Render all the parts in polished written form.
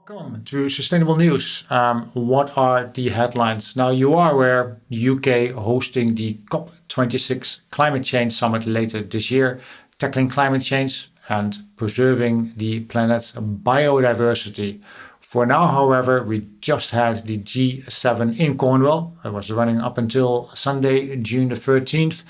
Welcome to Sustainable News. What are the headlines? Now, you are aware UK hosting the COP26 Climate Change Summit later this year, tackling climate change and preserving the planet's biodiversity. For now, however, we just had the G7 in Cornwall. It was running up until Sunday, June the 13th.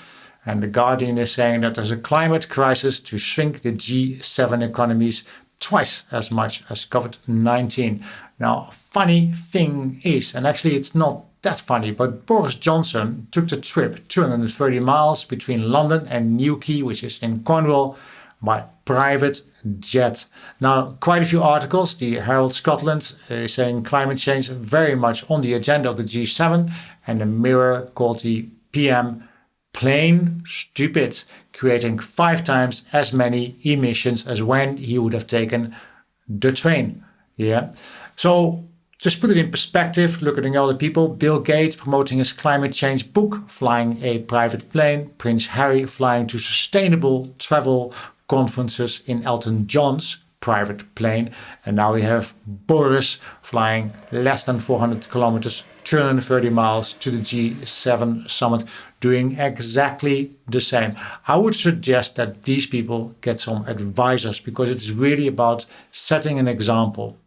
And The Guardian is saying that there's a climate crisis to shrink the G7 economies twice as much as COVID-19. Now, funny thing is, and actually it's not that funny, but Boris Johnson took the trip 230 miles between London and Newquay, which is in Cornwall, by private jet. Now, quite a few articles. The Herald Scotland is saying climate change very much on the agenda of the G7, and the Mirror called the PM plain stupid, creating 5 times as many emissions as when he would have taken the train. Yeah. So just put it in perspective, look at the other people. Bill Gates promoting his climate change book, flying a private plane. Prince Harry flying to sustainable travel conferences in Elton John's private plane. And now we have Boris flying less than 400 kilometers, 230 miles to the G7 summit, doing exactly the same. I would suggest that these people get some advisors, because it's really about setting an example.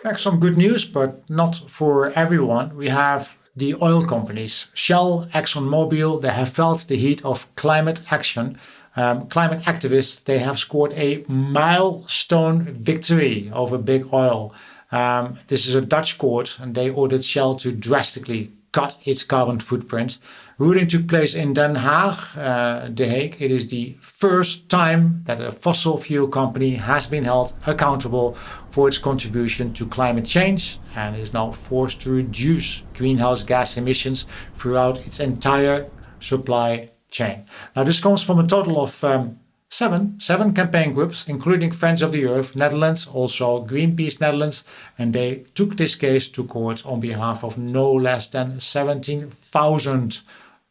Next, some good news, but not for everyone. We have the oil companies, Shell, ExxonMobil. They have felt the heat of climate action. Climate activists, they have scored a milestone victory over big oil. This is a Dutch court, and they ordered Shell to drastically cut its carbon footprint. Ruling took place in Den Haag, The Hague. It is the first time that a fossil fuel company has been held accountable for its contribution to climate change and is now forced to reduce greenhouse gas emissions throughout its entire supply chain. Now, this comes from a total of seven campaign groups, including Friends of the Earth Netherlands, also Greenpeace Netherlands, and they took this case to court on behalf of no less than 17,000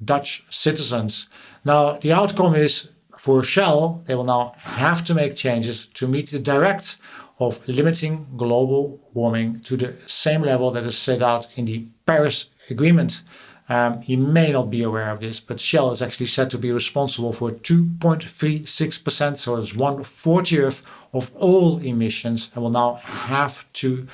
Dutch citizens. Now, the outcome is, for Shell, they will now have to make changes to meet the direct of limiting global warming to the same level that is set out in the Paris Agreement. You may not be aware of this, but Shell is actually said to be responsible for 2.36%, so it's 1/40th of all emissions, and will now have to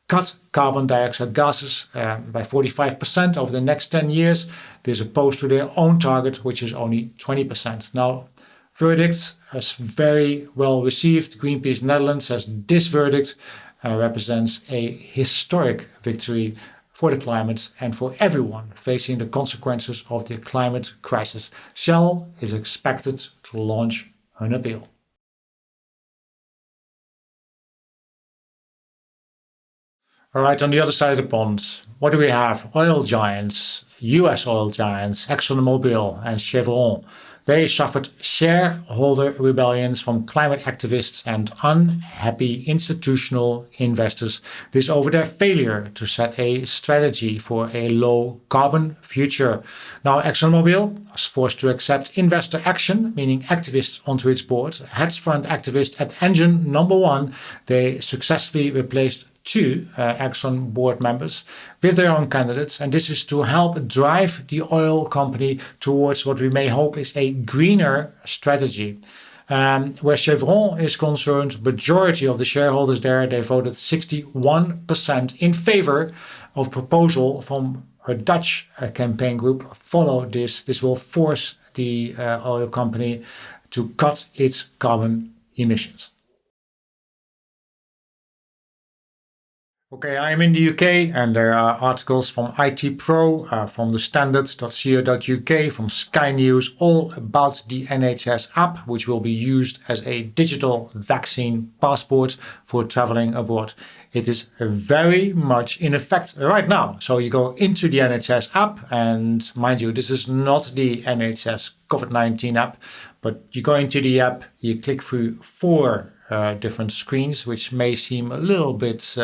cut carbon dioxide gases by 45% over the next 10 years. This opposed to their own target, which is only 20%. Now, verdicts is very well received. Greenpeace Netherlands says this verdict represents a historic victory for the climate and for everyone facing the consequences of the climate crisis. Shell is expected to launch an appeal. All right, on the other side of the pond, what do we have? Oil giants, US oil giants, ExxonMobil and Chevron. They suffered shareholder rebellions from climate activists and unhappy institutional investors. This over their failure to set a strategy for a low carbon future. Now, ExxonMobil was forced to accept investor action, meaning activists onto its board. Hedge fund activists at engine number 1, they successfully replaced 2 Exxon board members with their own candidates, and this is to help drive the oil company towards what we may hope is a greener strategy. Where Chevron is concerned, majority of the shareholders there, they voted 61% in favor of proposal from her Dutch campaign group. Follow this. This will force the oil company to cut its carbon emissions. Okay, I'm in the UK, and there are articles from IT Pro, from the standard.co.uk, from Sky News, all about the NHS app, which will be used as a digital vaccine passport for traveling abroad. It is very much in effect right now. So you go into the NHS app, and mind you, this is not the NHS COVID-19 app, but you go into the app, you click through 4 different screens, which may seem a little bit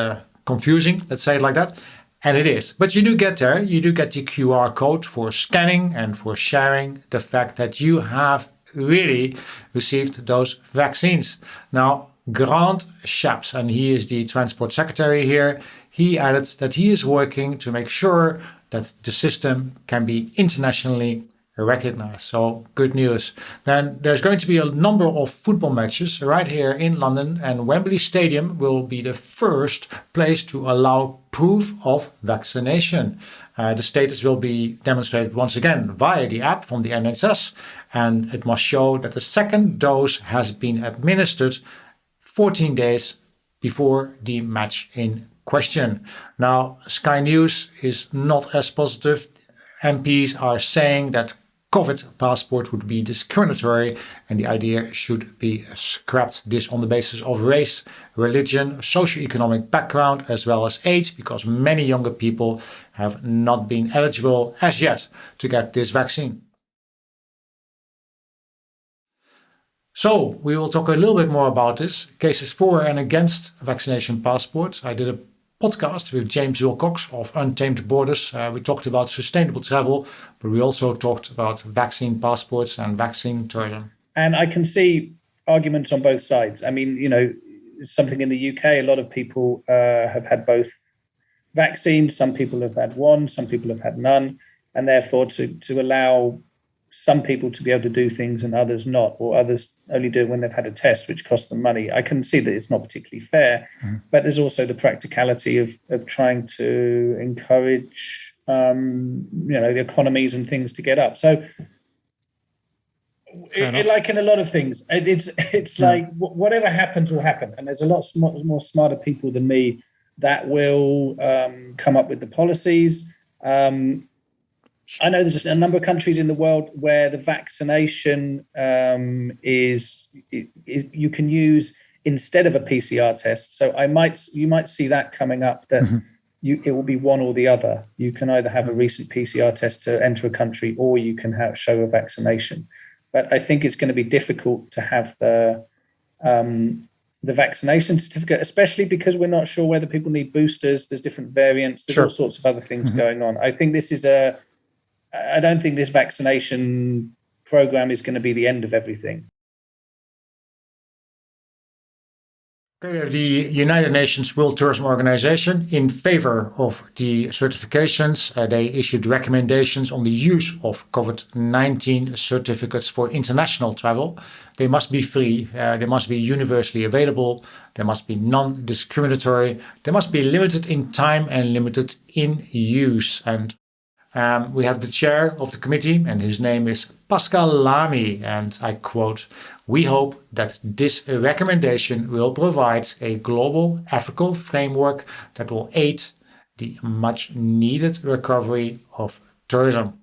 confusing, let's say it like that. And it is. But you do get there. You do get the QR code for scanning and for sharing the fact that you have really received those vaccines. Now, Grant Shapps, and he is the transport secretary here, he added that he is working to make sure that the system can be internationally recognized. So good news. Then there's going to be a number of football matches right here in London, and Wembley Stadium will be the first place to allow proof of vaccination. The status will be demonstrated once again via the app from the NHS, and it must show that the second dose has been administered 14 days before the match in question. Now, Sky News is not as positive. MPs are saying that COVID passport would be discriminatory and the idea should be scrapped. This on the basis of race, religion, socioeconomic background, as well as age, because many younger people have not been eligible as yet to get this vaccine. So we will talk a little bit more about this, cases for and against vaccination passports. I did a podcast with James Willcox of Untamed Borders. We talked about sustainable travel, but we also talked about vaccine passports and vaccine tourism. And I can see arguments on both sides. I mean, something in the UK, a lot of people have had both vaccines. Some people have had one, some people have had none. And therefore to allow some people to be able to do things and others not, or others only do it when they've had a test, which costs them money. I can see that it's not particularly fair, but there's also the practicality of trying to encourage, the economies and things to get up. So, like in a lot of things, it's like whatever happens will happen, and there's a lot more smarter people than me that will come up with the policies. I know there's a number of countries in the world where the vaccination is you can use instead of a PCR test. So you might see that coming up that it will be one or the other. You can either have a recent PCR test to enter a country, or you can show a vaccination. But I think it's going to be difficult to have the vaccination certificate, especially because we're not sure whether people need boosters. There's different variants. There's all sorts of other things going on. I think I don't think this vaccination program is going to be the end of everything. Okay, we have the United Nations World Tourism Organization in favor of the certifications. They issued recommendations on the use of COVID-19 certificates for international travel. They must be free, they must be universally available, they must be non-discriminatory, they must be limited in time and limited in use. And we have the chair of the committee, and his name is Pascal Lamy, and I quote, "We hope that this recommendation will provide a global ethical framework that will aid the much needed recovery of tourism."